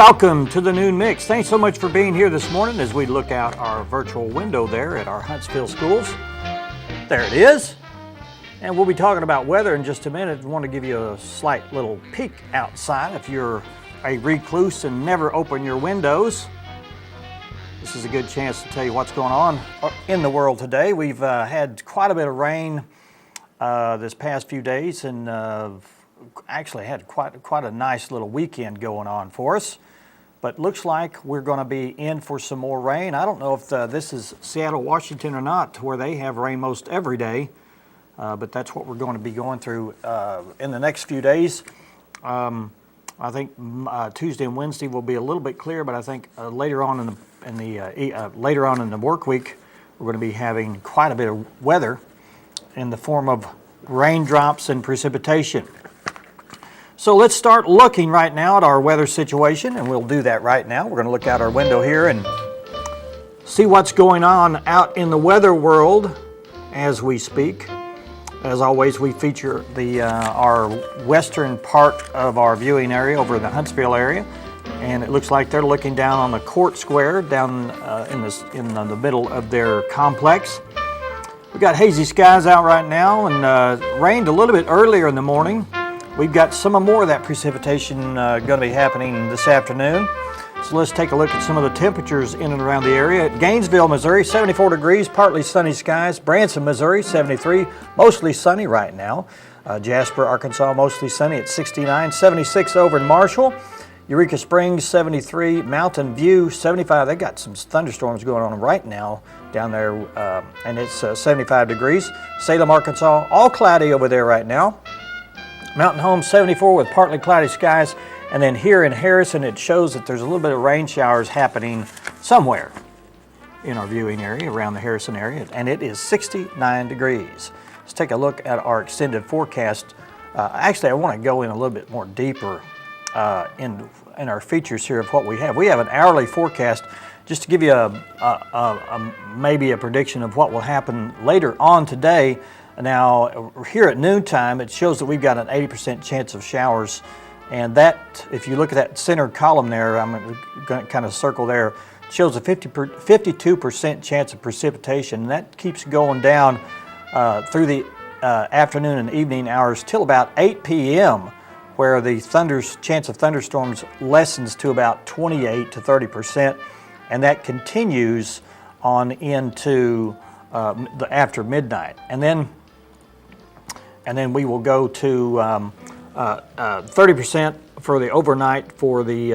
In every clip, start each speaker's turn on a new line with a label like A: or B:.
A: Welcome to the Noon Mix. Thanks so much for being here this morning as we look out our virtual window there at our Huntsville schools. There it is. And we'll be talking about weather in just a minute. I want to give you a slight little peek outside. If you're a recluse and never open your windows, this is a good chance to tell you what's going on in the world today. We've had quite a bit of rain this past few days and actually had quite a nice little weekend going on for us. But looks like we're going to be in for some more rain. I don't know if this is Seattle, Washington or not, where they have rain most every day. But that's what we're going to be going through in the next few days. I think Tuesday and Wednesday will be a little bit clear, but I think later on in the work week, we're going to be having quite a bit of weather in the form of raindrops and precipitation. So let's start looking right now at our weather situation, and we'll do that right now. We're going to look out our window here and see what's going on out in the weather world as we speak. As always, we feature our western part of our viewing area over in the Huntsville area, and it looks like they're looking down on the Court Square down in the middle of their complex. We've got hazy skies out right now, and rained a little bit earlier in the morning. We've got some more of that precipitation going to be happening this afternoon. So let's take a look at some of the temperatures in and around the area. At Gainesville, Missouri, 74 degrees, partly sunny skies. Branson, Missouri, 73, mostly sunny right now. Jasper, Arkansas, mostly sunny at 69, 76 over in Marshall. Eureka Springs, 73, Mountain View, 75. They got some thunderstorms going on right now down there, and it's 75 degrees. Salem, Arkansas, all cloudy over there right now. Mountain Home, 74 with partly cloudy skies. And then here in Harrison, it shows that there's a little bit of rain showers happening somewhere in our viewing area around the Harrison area, and it is 69 degrees. Let's take a look at our extended forecast. Actually, I want to go in a little bit more deeper in our features here of what we have. We have an hourly forecast just to give you maybe a prediction of what will happen later on today. Now, here at noontime, it shows that we've got an 80% chance of showers. And that, if you look at that center column there, I'm going to kind of circle there, shows a 52% chance of precipitation. And that keeps going down through the afternoon and evening hours till about 8 p.m., where the chance of thunderstorms lessens to about 28 to 30%. And that continues on into after midnight. And then we will go to 30% for the overnight for the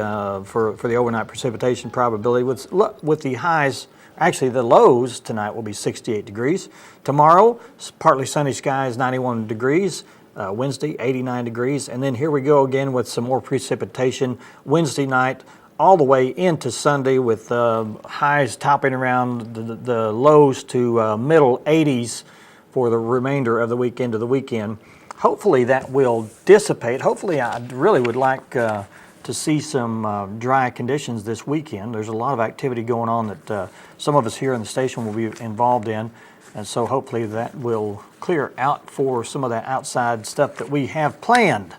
A: overnight precipitation probability with the highs. Actually, the lows tonight will be 68 degrees. Tomorrow, partly sunny skies, 91 degrees. Wednesday, 89 degrees. And then here we go again with some more precipitation Wednesday night all the way into Sunday with highs topping around the lows to middle 80s for the remainder of the weekend to the weekend. Hopefully that will dissipate. Hopefully I really would like to see some dry conditions this weekend. There's a lot of activity going on that some of us here in the station will be involved in. And so hopefully that will clear out for some of that outside stuff that we have planned.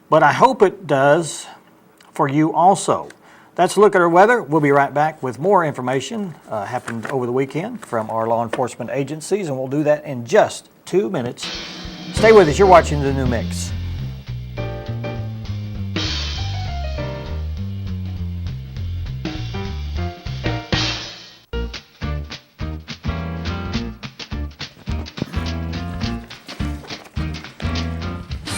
A: But I hope it does for you also. That's a look at our weather. We'll be right back with more information happened over the weekend from our law enforcement agencies, and we'll do that in just 2 minutes. Stay with us. You're watching The New Mix.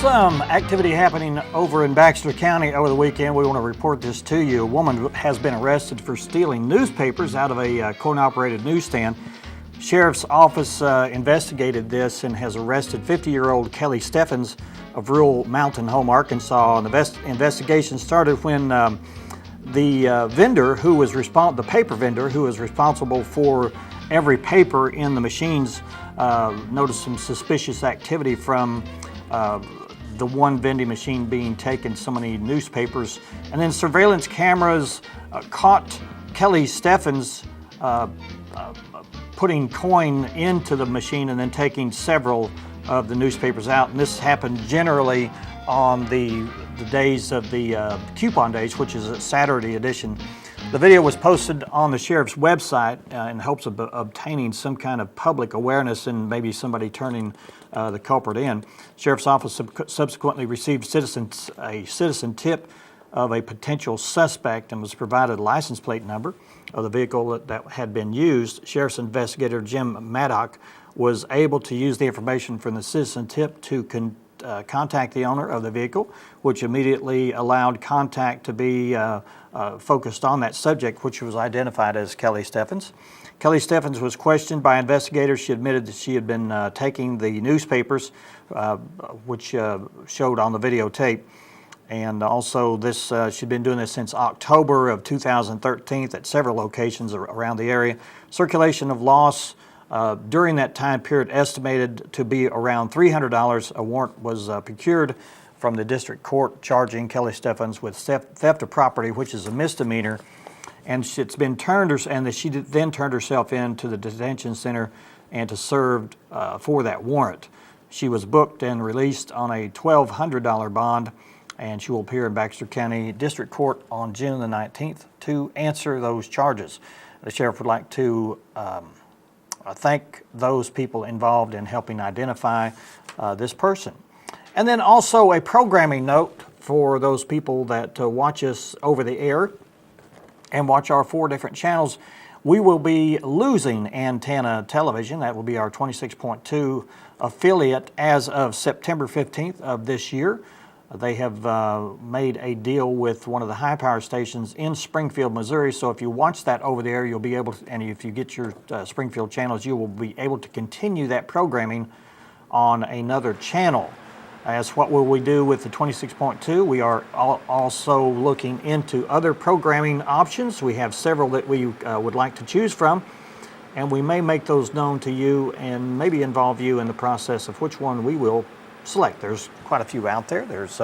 A: Some activity happening over in Baxter County over the weekend. We want to report this to you. A woman has been arrested for stealing newspapers out of a coin-operated newsstand. Sheriff's Office investigated this and has arrested 50-year-old Kelly Steffens of rural Mountain Home, Arkansas. And the investigation started when the vendor who was the paper vendor who was responsible for every paper in the machines noticed some suspicious activity from the one vending machine being taken, so many newspapers. And then surveillance cameras caught Kelly Steffens putting coin into the machine and then taking several of the newspapers out. And this happened generally on the the days of the coupon days, which is a Saturday edition. The video was posted on the sheriff's website in hopes of obtaining some kind of public awareness and maybe somebody turning the culprit in. Sheriff's office subsequently received a citizen tip of a potential suspect and was provided a license plate number of the vehicle that had been used. Sheriff's investigator Jim Maddock was able to use the information from the citizen tip to contact the owner of the vehicle, which immediately allowed contact to be focused on that subject, which was identified as Kelly Steffens. Kelly Steffens was questioned by investigators. She admitted that she had been taking the newspapers, which showed on the videotape. And also she'd been doing this since October of 2013 at several locations around the area. Circulation of loss during that time period estimated to be around $300. A warrant was procured from the district court charging Kelly Steffens with theft of property, which is a misdemeanor. And it's been she then turned herself in to the detention center and to serve for that warrant. She was booked and released on a $1,200 bond, and she will appear in Baxter County District Court on June the 19th to answer those charges. The sheriff would like to thank those people involved in helping identify this person. And then also a programming note for those people that watch us over the air and watch our 4 different channels. We will be losing Antenna Television. That will be our 26.2 affiliate as of September 15th of this year. They have made a deal with one of the high power stations in Springfield, Missouri. So if you watch that over there, you'll be able to, and if you get your Springfield channels, you will be able to continue that programming on another channel. As what will we do with the 26.2? We are also looking into other programming options. We have several that we would like to choose from, and we may make those known to you and maybe involve you in the process of which one we will select. There's quite a few out there. There's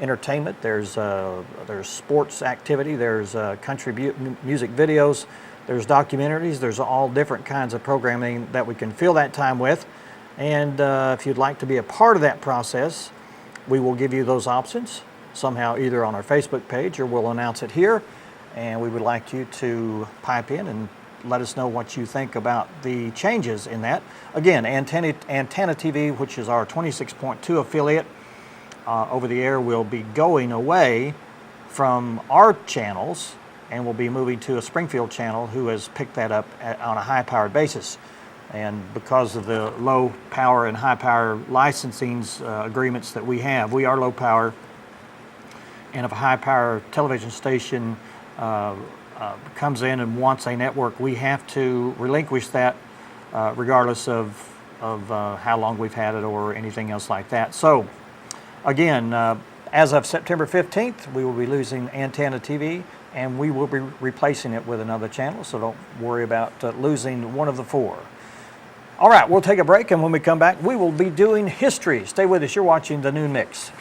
A: entertainment, there's sports activity, there's country music videos, there's documentaries, there's all different kinds of programming that we can fill that time with. And if you'd like to be a part of that process, we will give you those options somehow, either on our Facebook page or we'll announce it here. And we would like you to pipe in and let us know what you think about the changes in that. Again, Antenna TV, which is our 26.2 affiliate over the air, will be going away from our channels and will be moving to a Springfield channel who has picked that up on a high-powered basis. And because of the low power and high power licensing agreements that we have, we are low power. And if a high power television station comes in and wants a network, we have to relinquish that regardless of how long we've had it or anything else like that. So again, as of September 15th, we will be losing Antenna TV and we will be replacing it with another channel. So don't worry about losing one of the 4. All right, we'll take a break, and when we come back, we will be doing history. Stay with us. You're watching The Noon Mix.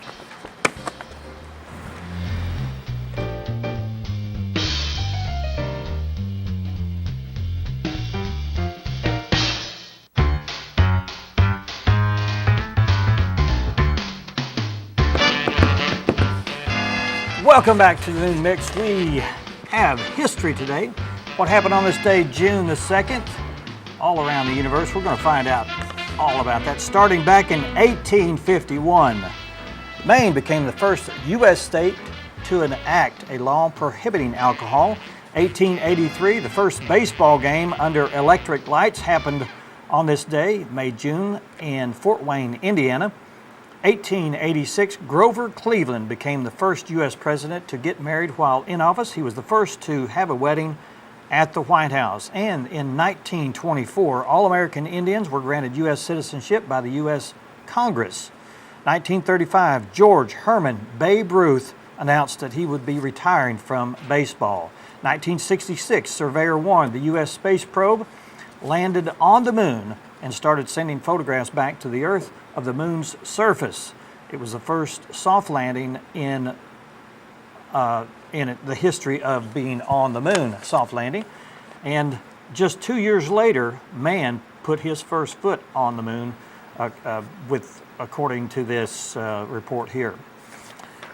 A: Welcome back to The Noon Mix. We have history today. What happened on this day, June the 2nd? All around the universe. We're going to find out all about that. Starting back in 1851, Maine became the first U.S. state to enact a law prohibiting alcohol. 1883, the first baseball game under electric lights happened on this day, May-June, in Fort Wayne, Indiana. 1886, Grover Cleveland became the first U.S. president to get married while in office. He was the first to have a wedding at the White House. And in 1924, all American Indians were granted U.S. citizenship by the U.S. Congress. 1935, George Herman Babe Ruth announced that he would be retiring from baseball. 1966, Surveyor 1, the U.S. space probe, landed on the moon and started sending photographs back to the Earth of the moon's surface. It was the first soft landing in the history of being on the moon, soft landing. And just 2 years later, man put his first foot on the moon, according to this report here.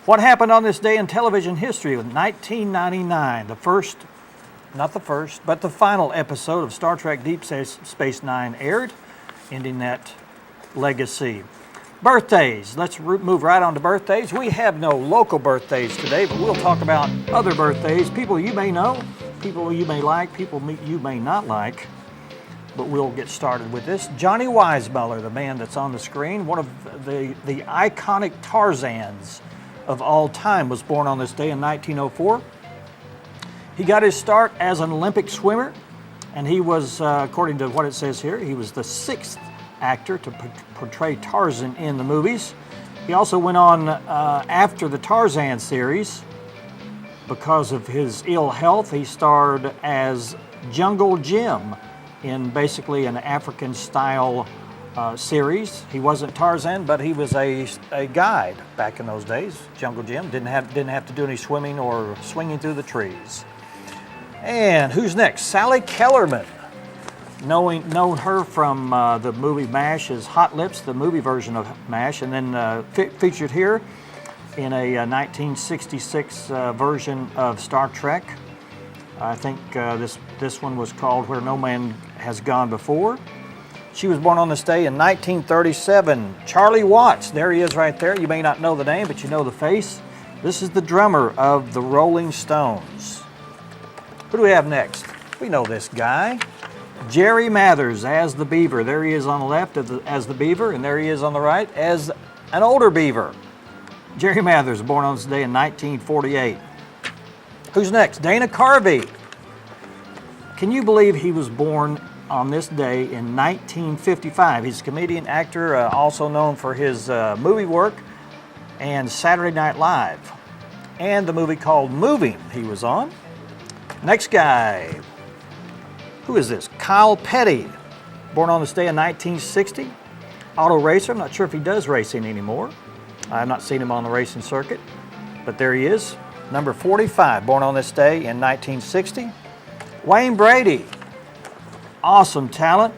A: What happened on this day in television history? In 1999, the final episode of Star Trek Deep Space Nine aired, ending that legacy. Birthdays. Let's move right on to birthdays. We have no local birthdays today, but we'll talk about other birthdays. People you may know, people you may like, people you may not like. But we'll get started with this. Johnny Weissmuller, the man that's on the screen, one of the iconic Tarzans of all time, was born on this day in 1904. He got his start as an Olympic swimmer, and he was, according to what it says here, he was the 6th actor to portray Tarzan in the movies. He also went on after the Tarzan series. Because of his ill health, he starred as Jungle Jim in basically an African-style series. He wasn't Tarzan, but he was a guide back in those days. Jungle Jim didn't have to do any swimming or swinging through the trees. And who's next? Sally Kellerman. Know her from the movie MASH as Hot Lips, the movie version of MASH, and then featured here in a 1966 version of Star Trek. I think this one was called Where No Man Has Gone Before. She was born on this day in 1937. Charlie Watts, there he is right there. You may not know the name, but you know the face. This is the drummer of the Rolling Stones. Who do we have next? We know this guy. Jerry Mathers as the Beaver. There he is on the left as the Beaver, and there he is on the right as an older Beaver. Jerry Mathers, born on this day in 1948. Who's next? Dana Carvey. Can you believe he was born on this day in 1955? He's a comedian, actor, also known for his movie work and Saturday Night Live. And the movie called Moving he was on. Next guy. Who is this? Kyle Petty, born on this day in 1960. Auto racer. I'm not sure if he does racing anymore. I've not seen him on the racing circuit, but there he is. Number 45, born on this day in 1960. Wayne Brady, awesome talent.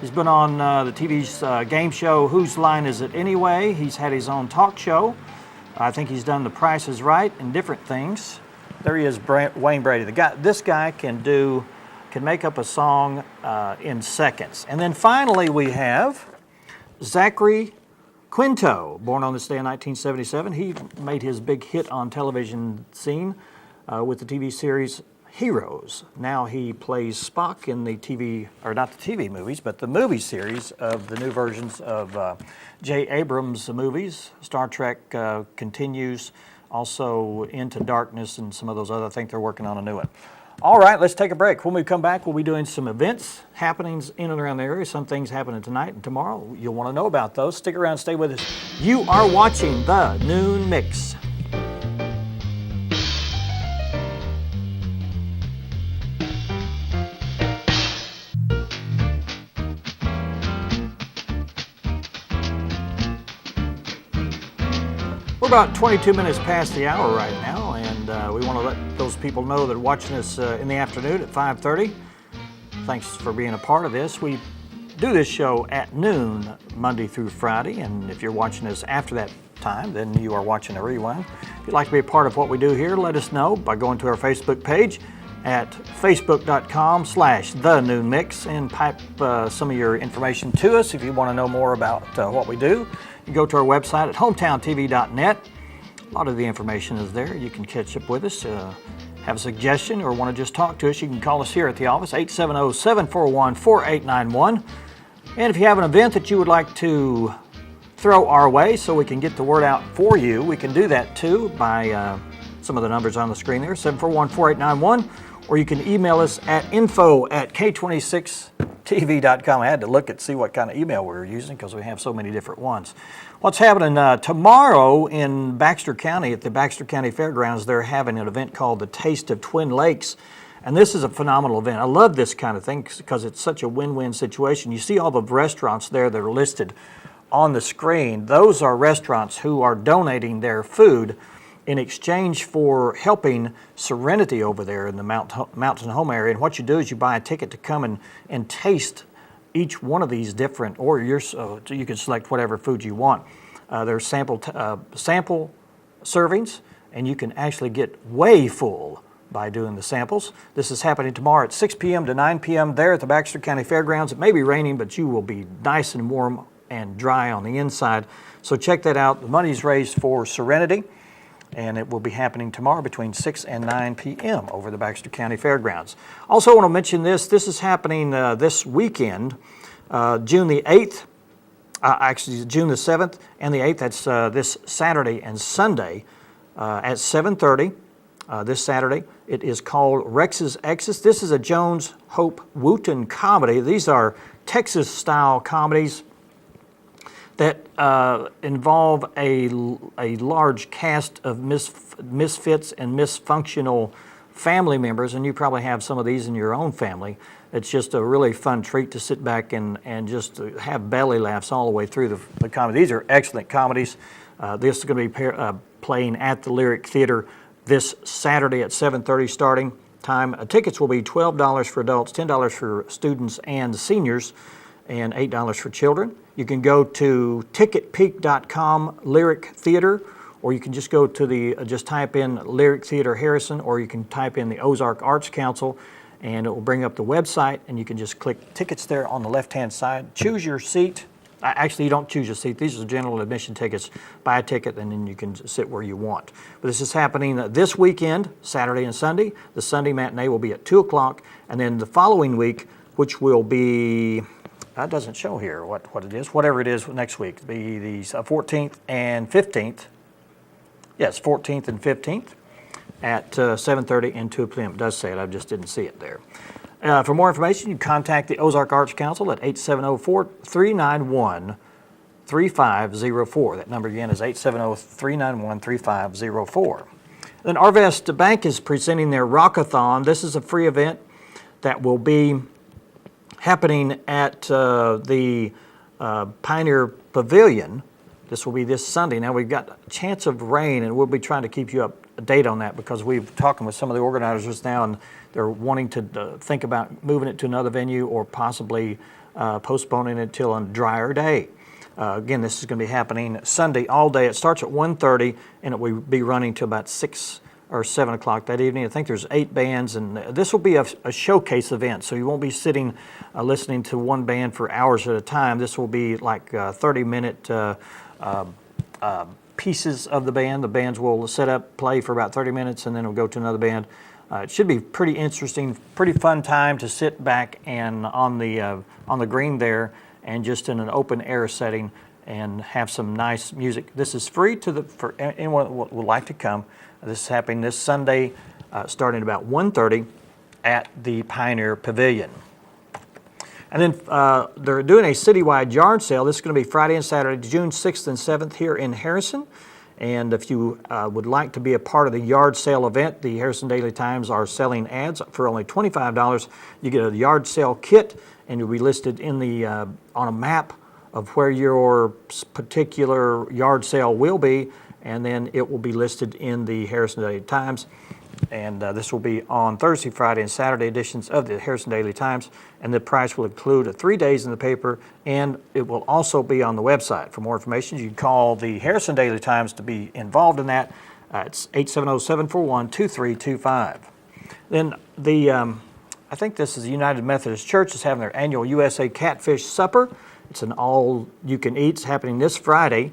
A: He's been on the TV's game show, Whose Line Is It Anyway? He's had his own talk show. I think he's done The Price is Right and different things. There he is, Wayne Brady. This guy can make up a song in seconds. And then finally we have Zachary Quinto, born on this day in 1977. He made his big hit on television scene with the TV series Heroes. Now he plays Spock in the TV, or not the TV movies, but the movie series of the new versions of J. Abrams' movies. Star Trek continues, also Into Darkness and some of those other, I think they're working on a new one. All right, let's take a break. When we come back, we'll be doing some events, happenings in and around the area. Some things happening tonight and tomorrow. You'll want to know about those. Stick around, stay with us. You are watching The Noon Mix. We're about 22 minutes past the hour right now, and we want to let those people know that are watching us in the afternoon at 5:30. Thanks for being a part of this. We do this show at noon, Monday through Friday, and if you're watching us after that time, then you are watching a rewind. If you'd like to be a part of what we do here, let us know by going to our Facebook page at facebook.com/The Noon Mix and pipe some of your information to us if you want to know more about what we do. You go to our website at hometowntv.net. A lot of the information is there. You can catch up with us. Have a suggestion or want to just talk to us, you can call us here at the office, 870-741-4891. And if you have an event that you would like to throw our way so we can get the word out for you, we can do that too by some of the numbers on the screen there, 741-4891. Or you can email us at info@k26tv.com. I had to look and see what kind of email we were using because we have so many different ones. What's happening tomorrow in Baxter County at the Baxter County Fairgrounds, they're having an event called the Taste of Twin Lakes. And this is a phenomenal event. I love this kind of thing because it's such a win-win situation. You see all the restaurants there that are listed on the screen. Those are restaurants who are donating their food in exchange for helping Serenity over there in the Mountain Home area. And what you do is you buy a ticket to come and taste each one of these different, or you can select whatever food you want. There's sample servings, and you can actually get way full by doing the samples. This is happening tomorrow at 6 p.m. to 9 p.m. there at the Baxter County Fairgrounds. It may be raining, but you will be nice and warm and dry on the inside. So check that out. The money is raised for Serenity, and it will be happening tomorrow between 6 and 9 p.m. over the Baxter County Fairgrounds. Also want to mention this. This is happening this weekend, June the 8th, actually June the 7th and the 8th. That's this Saturday and Sunday at 7:30 this Saturday. It is called Rex's Exes. This is a Jones Hope Wooten comedy. These are Texas-style comedies that involve a large cast of misfits and misfunctional family members, and you probably have some of these in your own family. It's just a really fun treat to sit back and just have belly laughs all the way through the comedy. These are excellent comedies. This is going to be playing at the Lyric Theater this Saturday at 7:30 starting time. Tickets will be $12 for adults, $10 for students and seniors, and $8 for children. You can go to ticketpeak.com Lyric Theater, or you can just go to just type in Lyric Theater Harrison, or you can type in the Ozark Arts Council, and it will bring up the website, and you can just click tickets there on the left-hand side. Choose your seat. Actually, you don't choose your seat. These are general admission tickets. Buy a ticket, and then you can sit where you want. But this is happening this weekend, Saturday and Sunday. The Sunday matinee will be at 2 o'clock, and then the following week, which will be, that doesn't show here what it is, whatever it is next week, it'll be the 14th and 15th. Yes, 14th and 15th at 7:30 and 2 p.m. It does say it, I just didn't see it there. For more information, you can contact the Ozark Arts Council at 870-391-3504. That number again is 870-391-3504. Then Arvest Bank is presenting their Rockathon. This is a free event that will be happening at the Pioneer Pavilion. This will be this Sunday. Now we've got a chance of rain, and we'll be trying to keep you up to date on that because we've talking with some of the organizers now, and they're wanting to think about moving it to another venue or possibly postponing it till a drier day. Again, this is going to be happening Sunday all day. It starts at 1:30 and it will be running till about 6 or 7 o'clock that evening. I think there's 8 bands, and this will be a showcase event, so you won't be sitting listening to one band for hours at a time. This will be like 30-minute pieces of the band. The bands will set up, play for about 30 minutes, and then it'll go to another band. It should be pretty interesting, pretty fun time to sit back and on the green there and just in an open air setting and have some nice music. This is free for anyone that would like to come. This is happening this Sunday starting at about 1:30 at the Pioneer Pavilion. And then they're doing a citywide yard sale. This is going to be Friday and Saturday, June 6th and 7th here in Harrison. And if you would like to be a part of the yard sale event, the Harrison Daily Times are selling ads for only $25. You get a yard sale kit, and you'll be listed in the on a map of where your particular yard sale will be, and then it will be listed in the Harrison Daily Times. And this will be on Thursday, Friday, and Saturday editions of the Harrison Daily Times. And the price will include 3 days in the paper, and it will also be on the website. For more information, you can call the Harrison Daily Times to be involved in that. It's 870-741-2325. Then I think this is the United Methodist Church is having their annual USA Catfish Supper. It's an all-you-can-eat. It's happening this Friday,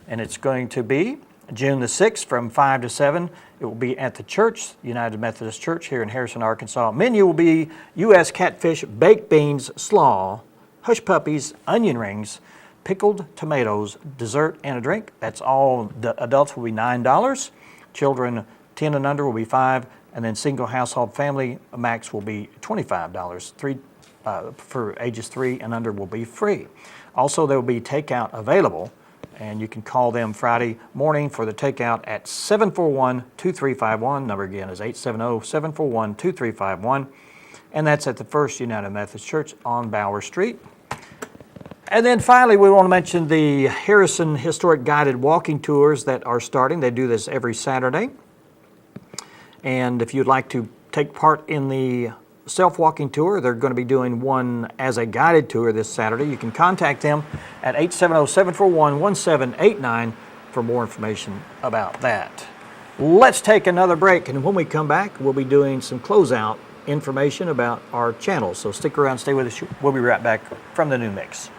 A: and it's going to be June the 6th from 5 to 7. It will be at the church, United Methodist Church here in Harrison, Arkansas. Menu will be U.S. catfish, baked beans, slaw, hush puppies, onion rings, pickled tomatoes, dessert, and a drink. That's all. The adults will be $9. Children 10 and under will be $5, and then single household family max will be $25. For ages 3 and under will be free. Also, there will be takeout available, and you can call them Friday morning for the takeout at 741-2351. Number again is 870-741-2351. And that's at the First United Methodist Church on Bower Street. And then finally, we want to mention the Harrison Historic Guided Walking Tours that are starting. They do this every Saturday. And if you'd like to take part in the self-walking tour, they're going to be doing one as a guided tour this Saturday. You can contact them at 870-741-1789, for more information about that. Let's take another break, and when we come back, we'll be doing some closeout information about our channel. So stick around, stay with us. We'll be right back from the new mix.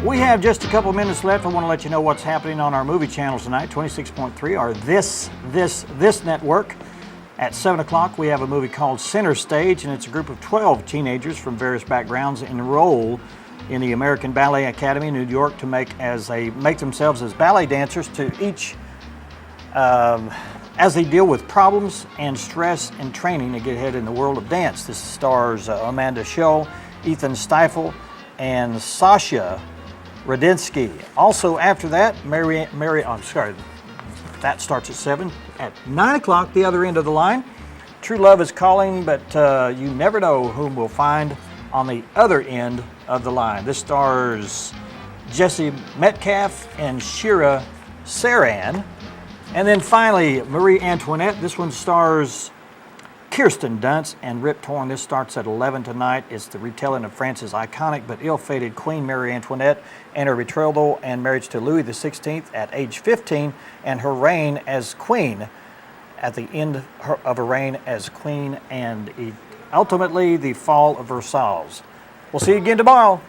A: We have just a couple minutes left. I want to let you know what's happening on our movie channels tonight. 26.3, our This Network. At 7 o'clock, we have a movie called Center Stage, and it's a group of 12 teenagers from various backgrounds enroll in the American Ballet Academy in New York to make themselves as ballet dancers to each as they deal with problems and stress and training to get ahead in the world of dance. This stars Amanda Schull, Ethan Stiefel, and Sasha Radinsky. Also after that, that starts at 7. At 9 o'clock, the other end of the line, True Love is Calling, but you never know whom we'll find on the other end of the line. This stars Jesse Metcalf and Shira Saran. And then finally, Marie Antoinette. This one stars Kirsten Dunst and Rip Torn. This starts at 11 tonight. It's the retelling of France's iconic but ill-fated Queen Marie Antoinette and her betrothal and marriage to Louis XVI at age 15, and her reign as queen at the end of her reign as queen, and ultimately the fall of Versailles. We'll see you again tomorrow.